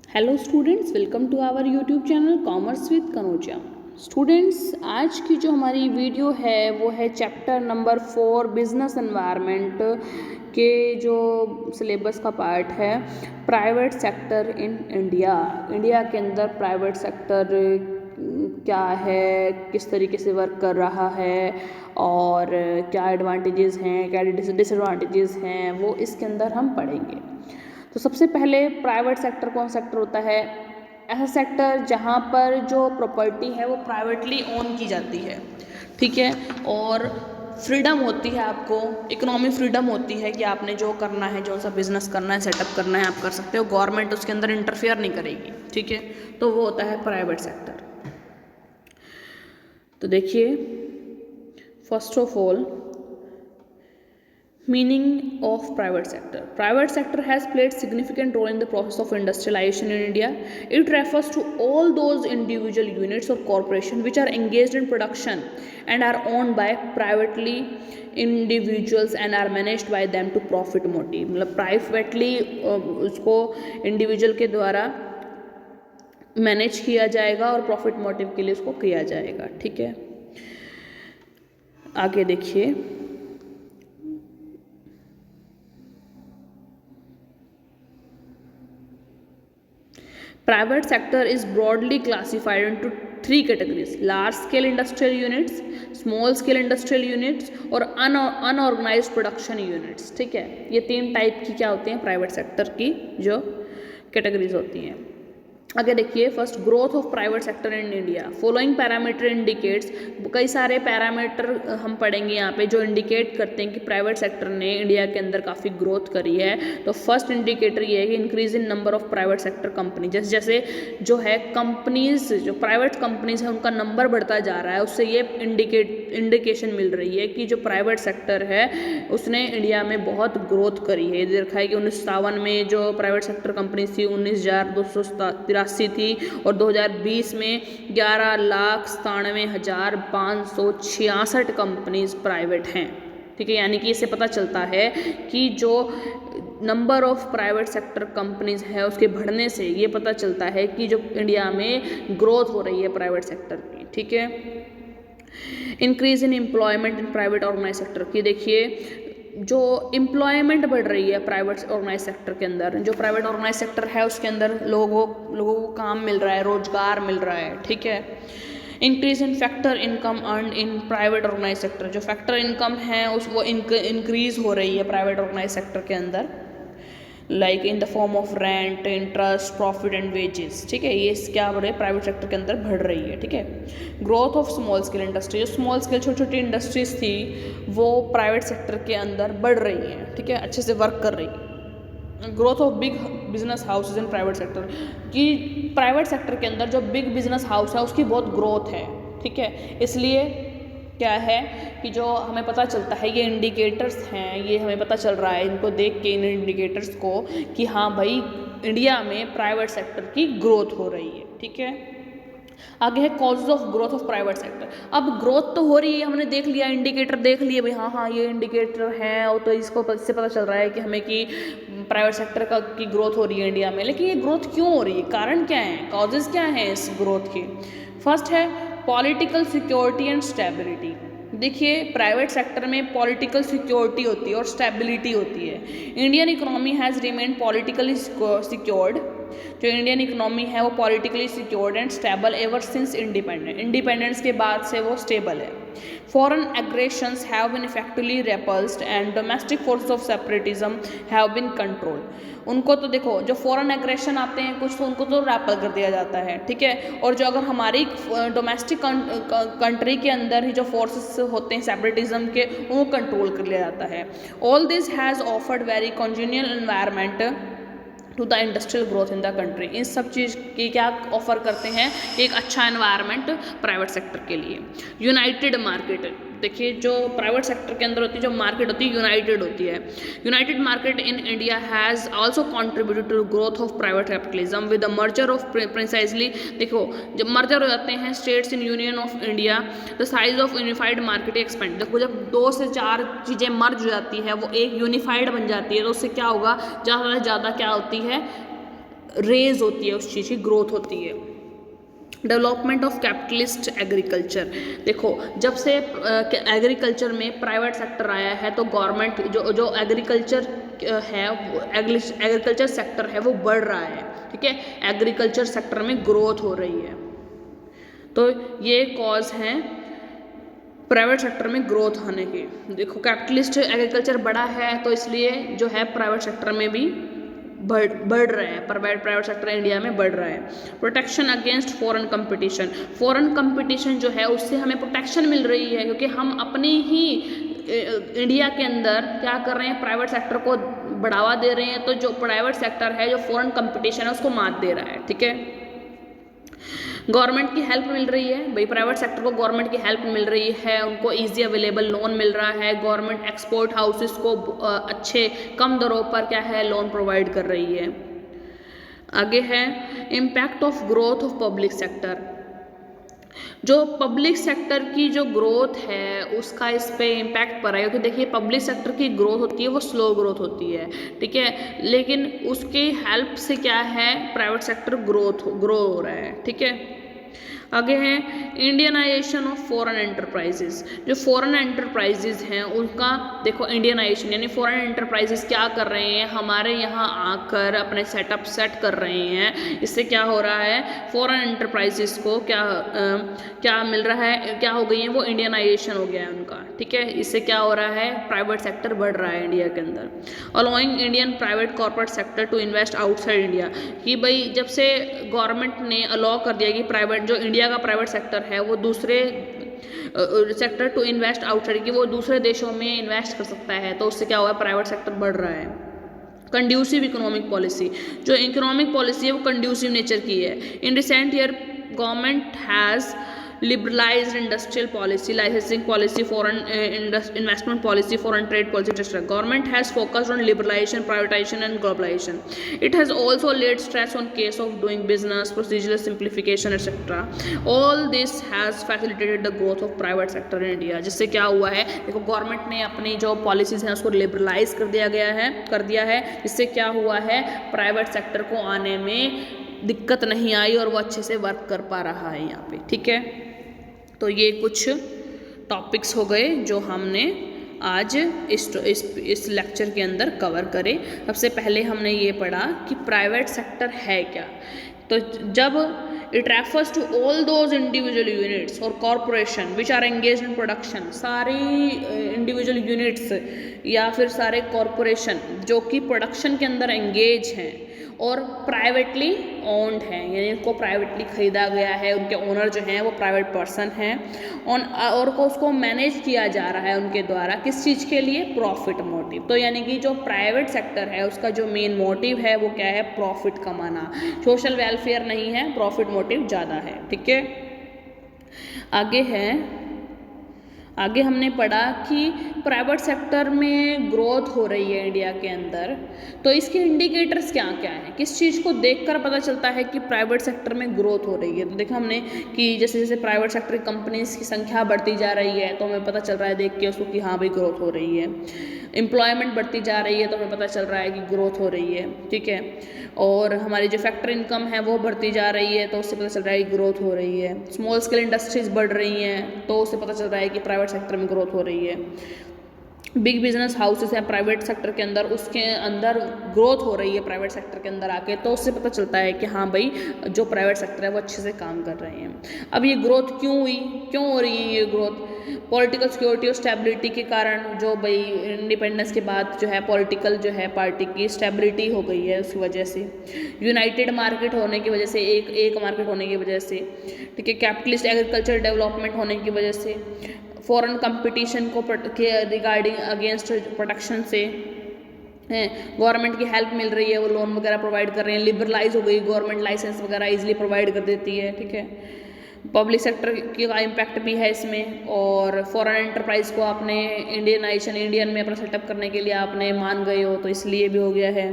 Hello students, welcome to our YouTube channel commerce with Kanoja. Students, आज की जो हमारी वीडियो है वो है चैप्टर नंबर 4 बिजनेस एनवायरनमेंट के जो सिलेबस का पार्ट है private sector in India. India के अंदर प्राइवेट सेक्टर क्या है, किस तरीके से वर्क कर रहा है और क्या एडवांटेजेस हैं, क्या डिसएडवांटेजेस हैं, वो इसके अंदर हम पढ़ेंगे। तो सबसे पहले प्राइवेट सेक्टर कौन सेक्टर होता है? ऐसा सेक्टर जहाँ पर जो प्रॉपर्टी है वो प्राइवेटली ओन की जाती है, ठीक है, और फ्रीडम होती है, आपको इकोनॉमिक फ्रीडम होती है कि आपने जो करना है, जो सा बिजनेस करना है, सेटअप करना है, आप कर सकते हो। गवर्नमेंट उसके अंदर इंटरफेयर नहीं करेगी, ठीक है, तो वो होता है प्राइवेट सेक्टर। तो देखिए, first of all meaning of private sector has played significant role in the process of industrialization in India. It refers to all those individual units or corporation which are engaged in production and are owned by privately individuals and are managed by them to profit motive। मतलब privately उसको individual के द्वारा manage किया जाएगा और profit motive के लिए उसको किया जाएगा, ठीक है। आगे देखिए, private sector is broadly classified into 3 categories: large scale industrial units, small scale industrial units और unorganized production units, ठीक है। ये 3 टाइप की क्या होती हैं प्राइवेट सेक्टर की जो कैटेगरीज होती हैं। आगे देखिए, first growth of private sector in India. Following parameter indicates, कई सारे पैरामीटर हम पढ़ेंगे यहाँ पे जो इंडिकेट करते हैं कि प्राइवेट सेक्टर ने इंडिया के अंदर काफ़ी ग्रोथ करी है। तो फर्स्ट इंडिकेटर ये है कि increase in number of private sector company. जैसे जैसे जो है कंपनीज, जो प्राइवेट कंपनीज है उनका नंबर बढ़ता जा रहा है, उससे ये इंडिकेशन मिल रही है कि जो प्राइवेट सेक्टर है उसने इंडिया में बहुत ग्रोथ करी है। ये देखा है कि 1957 में जो प्राइवेट सेक्टर कंपनी थी 19,283 थी और 2020 में 11,97,566 कंपनीज प्राइवेट हैं, ठीक है। यानी कि इससे पता चलता है कि जो number of private sector companies है उसके बढ़ने से ये पता चलता है कि जो इंडिया में ग्रोथ हो रही है प्राइवेट सेक्टर की, ठीक है। Increase in employment in private organise sector की, देखिए जो एम्प्लॉयमेंट बढ़ रही है प्राइवेट ऑर्गेनाइज सेक्टर के अंदर, जो प्राइवेट ऑर्गेनाइज सेक्टर है उसके अंदर लोगों को काम मिल रहा है, रोजगार मिल रहा है, ठीक है। Increase in factor income earn in private organise sector, जो फैक्टर इनकम है उस वो इंक्रीज हो रही है प्राइवेट ऑर्गेनाइज सेक्टर के अंदर, like in the form of rent, interest, profit and wages, ठीक है। ये क्या बढ़ रही है प्राइवेट सेक्टर के अंदर बढ़ रही है, ठीक है। Growth of small scale industry, जो स्मॉल स्केल छोटी छोटी इंडस्ट्रीज थी वो प्राइवेट सेक्टर के अंदर बढ़ रही है, ठीक है, अच्छे से वर्क कर रही है। Growth of big business houses in private sector, कि प्राइवेट सेक्टर के अंदर जो बिग बिजनेस हाउस है उसकी बहुत ग्रोथ है, ठीक है। इसलिए क्या है कि जो हमें पता चलता है ये इंडिकेटर्स हैं, ये हमें पता चल रहा है इनको देख के, इन इंडिकेटर्स को, कि हाँ भाई इंडिया में प्राइवेट सेक्टर की ग्रोथ हो रही है, ठीक है। आगे है causes of growth of private sector. अब ग्रोथ तो हो रही है, हमने देख लिया, इंडिकेटर देख लिए भाई, हाँ ये इंडिकेटर है और तो इसको इससे पता चल रहा है कि हमें कि प्राइवेट सेक्टर की ग्रोथ हो रही है इंडिया में। लेकिन ये ग्रोथ क्यों हो रही है, कारण क्या है, कॉजेज क्या है इस ग्रोथ के? फर्स्ट है पॉलिटिकल सिक्योरिटी एंड स्टेबिलिटी। देखिए प्राइवेट सेक्टर में पॉलिटिकल सिक्योरिटी होती है और स्टेबिलिटी होती है। Indian economy has remain politically secured, जो इंडियन इकोनॉमी है वो politically secured and stable ever since independence के बाद से वो स्टेबल है। Foreign aggressions have been effectively repelled and domestic forces of separatism have been controlled. उनको तो देखो, जो फॉरेन एग्रेशन आते हैं कुछ तो उनको तो रैपल कर दिया जाता है, ठीक है, और जो अगर हमारी डोमेस्टिक कंट्री के अंदर ही जो फोर्सेस होते हैं सेपरेटिज्म के, उनको कंट्रोल कर लिया जाता है। All this has offered very congenial environment to the industrial growth in the country. इन सब चीज़ की क्या ऑफर करते हैं, एक अच्छा एनवायरनमेंट प्राइवेट सेक्टर के लिए। यूनाइटेड मार्केट, देखिए जो प्राइवेट सेक्टर के अंदर होती है जो मार्केट होती है यूनाइटेड होती है। United market in India has also contributed to growth of private capitalism with the merger of precisely, देखो जब मर्जर हो जाते हैं states in Union of India, the size of unified market expand. देखो जब 2 से 4 चीज़ें मर्ज हो जाती है वो एक यूनिफाइड बन जाती है, तो उससे क्या होगा, ज़्यादा से ज़्यादा क्या होती है, रेज होती है, उस चीज़ की ग्रोथ होती है। डेवलपमेंट ऑफ कैपिटलिस्ट एग्रीकल्चर, देखो जब से एग्रीकल्चर में प्राइवेट सेक्टर आया है तो गवर्नमेंट जो एग्रीकल्चर है वो एग्रीकल्चर सेक्टर है वो बढ़ रहा है, ठीक है, एग्रीकल्चर सेक्टर में ग्रोथ हो रही है। तो ये कॉज हैं प्राइवेट सेक्टर में ग्रोथ आने की। देखो कैपिटलिस्ट एग्रीकल्चर बढ़ा है तो इसलिए जो है प्राइवेट सेक्टर में भी बढ़ रहा है, प्राइवेट सेक्टर इंडिया में बढ़ रहा है। Protection against foreign competition, foreign competition जो है उससे हमें प्रोटेक्शन मिल रही है क्योंकि हम अपनी ही इंडिया के अंदर क्या कर रहे हैं, प्राइवेट सेक्टर को बढ़ावा दे रहे हैं। तो जो प्राइवेट सेक्टर है, जो फॉरेन कंपटीशन है उसको मात दे रहा है, ठीक है। गवर्नमेंट की हेल्प मिल रही है भाई, प्राइवेट सेक्टर को गवर्नमेंट की हेल्प मिल रही है, उनको इजी अवेलेबल लोन मिल रहा है, गवर्नमेंट एक्सपोर्ट हाउसेस को अच्छे कम दरों पर क्या है लोन प्रोवाइड कर रही है। आगे है impact of growth of public sector, जो पब्लिक सेक्टर की जो ग्रोथ है उसका इस पे इम्पैक्ट पड़ा है क्योंकि देखिए पब्लिक सेक्टर की ग्रोथ होती है वो स्लो ग्रोथ होती है, ठीक है, लेकिन उसकी हेल्प से क्या है प्राइवेट सेक्टर ग्रो हो रहा है, ठीक है। आगे है इंडियनाइजेशन ऑफ फॉरेन एंटरप्राइजेस, जो फॉरेन एंटरप्राइजेस हैं उनका देखो इंडियनाइजेशन यानी फॉरेन एंटरप्राइजेस क्या कर रहे हैं, हमारे यहाँ आकर अपने सेटअप सेट कर रहे हैं। इससे क्या हो रहा है, फॉरेन एंटरप्राइजेस को क्या मिल रहा है, क्या हो गई है वो इंडियनाइजेशन हो गया है उनका, ठीक है। इससे क्या हो रहा है, प्राइवेट सेक्टर बढ़ रहा है इंडिया के अंदर। Allowing Indian private corporate sector to invest outside India, कि भाई जब से गवर्नमेंट ने अलाउ कर दिया कि प्राइवेट जो इंडिया का प्राइवेट सेक्टर है वो दूसरे सेक्टर टू इन्वेस्ट आउटसाइड, कि वो दूसरे देशों में इन्वेस्ट कर सकता है, तो उससे क्या हुआ है प्राइवेट सेक्टर बढ़ रहा है। कंड्यूसिव इकोनॉमिक पॉलिसी, जो इकोनॉमिक पॉलिसी है वो कंड्यूसिव नेचर की है। In recent year government has liberalized industrial policy, licensing policy, foreign investment policy, foreign trade policy, etc. Government has focused on liberalization, privatization and globalization. It has also laid stress on case of doing business, procedural simplification, etc. All this has facilitated the growth of private sector in India. जिससे क्या हुआ है, देखो government ने अपनी जो policies हैं उसको लिबरलाइज कर दिया है, इससे क्या हुआ है प्राइवेट सेक्टर को आने में दिक्कत नहीं आई और वो अच्छे से वर्क कर पा रहा है यहाँ पे, ठीक है। तो ये कुछ टॉपिक्स हो गए जो हमने आज इस लेक्चर के अंदर कवर करे। सबसे पहले हमने ये पढ़ा कि प्राइवेट सेक्टर है क्या, तो जब it refers to all those individual units और corporation which are engage in production, सारी इंडिविजुअल यूनिट्स या फिर सारे कॉरपोरेशन जो कि प्रोडक्शन के अंदर एंगेज हैं और प्राइवेटली ओन्ड हैं, यानी इनको प्राइवेटली खरीदा गया है, उनके ओनर जो हैं वो प्राइवेट पर्सन हैं और को उसको मैनेज किया जा रहा है उनके द्वारा, किस चीज़ के लिए, प्रॉफिट मोटिव। तो यानी कि जो प्राइवेट सेक्टर है उसका जो मेन मोटिव है वो क्या है, प्रॉफिट कमाना, सोशल वेलफेयर नहीं है, प्रॉफिट मोटिव ज़्यादा है, ठीक है। आगे हमने पढ़ा कि प्राइवेट सेक्टर में ग्रोथ हो रही है इंडिया के अंदर, तो इसके इंडिकेटर्स क्या क्या हैं, किस चीज़ को देखकर पता चलता है कि प्राइवेट सेक्टर में ग्रोथ हो रही है। तो देखा हमने कि जैसे जैसे प्राइवेट सेक्टर कंपनीज की संख्या बढ़ती जा रही है तो हमें पता चल रहा है देख के उसको कि हाँ भाई ग्रोथ हो रही है। एम्प्लॉयमेंट बढ़ती जा रही है तो हमें पता चल रहा है कि ग्रोथ हो रही है, ठीक है। और हमारी जो फैक्टर इनकम है वो बढ़ती जा रही है तो उससे पता चल रहा है कि ग्रोथ हो रही है। स्मॉल स्केल इंडस्ट्रीज बढ़ रही हैं तो उससे पता चल रहा है कि प्राइवेट सेक्टर में ग्रोथ हो रही है। बिग बिजनेस हाउसेस हैं प्राइवेट सेक्टर के अंदर, उसके अंदर ग्रोथ हो रही है प्राइवेट सेक्टर के अंदर आके, तो उससे पता चलता है कि हाँ भाई जो प्राइवेट सेक्टर है वो अच्छे से काम कर रहे हैं। अब ये ग्रोथ क्यों हो रही है ये ग्रोथ, पॉलिटिकल सिक्योरिटी और स्टेबिलिटी के कारण, जो भाई इंडिपेंडेंस के बाद जो है पॉलिटिकल जो है पार्टी की स्टेबिलिटी हो गई है उसकी वजह से, यूनाइटेड मार्केट होने की वजह से, एक मार्केट होने की वजह से, ठीक है, कैपिटलिस्ट एग्रीकल्चर डेवलपमेंट होने की वजह से, फॉरेन कंपटीशन को के रिगार्डिंग अगेंस्ट प्रोटेक्शन से गवर्नमेंट की हेल्प मिल रही है, वो लोन वगैरह प्रोवाइड कर रहे हैं, लिबरलाइज हो गई गवर्नमेंट, लाइसेंस वगैरह इजीली प्रोवाइड कर देती है, ठीक है। पब्लिक सेक्टर का इम्पैक्ट भी है इसमें, और फॉरेन एंटरप्राइज को आपने इंडियन में अपना सेटअप करने के लिए आपने मान गए हो तो इसलिए भी हो गया है।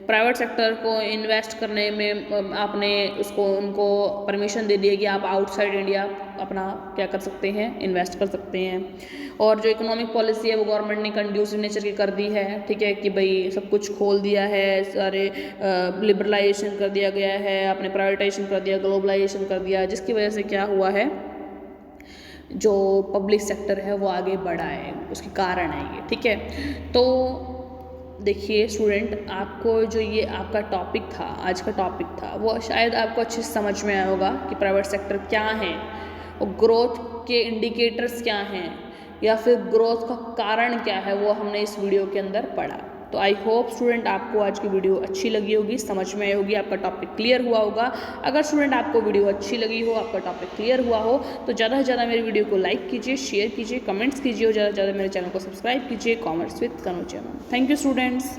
प्राइवेट सेक्टर को इन्वेस्ट करने में आपने उसको उनको परमिशन दे दी है कि आप आउटसाइड इंडिया अपना क्या कर सकते हैं, इन्वेस्ट कर सकते हैं। और जो इकोनॉमिक पॉलिसी है वो गवर्नमेंट ने कंड्यूसिव नेचर की कर दी है, ठीक है, कि भाई सब कुछ खोल दिया है, सारे लिबरलाइजेशन कर दिया गया है, आपने प्राइवेटाइजेशन कर दिया, ग्लोबलाइजेशन कर दिया, जिसकी वजह से क्या हुआ है, जो पब्लिक सेक्टर है वो आगे बढ़ा है, उसके कारण है ये, ठीक है। तो देखिए स्टूडेंट, आपको जो ये आपका टॉपिक था, आज का टॉपिक था, वो शायद आपको अच्छे से समझ में आया होगा कि प्राइवेट सेक्टर क्या है और ग्रोथ के इंडिकेटर्स क्या हैं या फिर ग्रोथ का कारण क्या है, वो हमने इस वीडियो के अंदर पढ़ा। तो आई होप स्टूडेंट आपको आज की वीडियो अच्छी लगी होगी, समझ में आई होगी, आपका टॉपिक क्लियर हुआ होगा। अगर स्टूडेंट आपको वीडियो अच्छी लगी हो, आपका टॉपिक क्लियर हुआ हो, तो ज़्यादा से ज़्यादा मेरी वीडियो को लाइक कीजिए, शेयर कीजिए, कमेंट्स कीजिए और ज़्यादा से ज़्यादा मेरे चैनल को सब्सक्राइब कीजिए, कॉमर्स विद कनु चैनल। Thank you students.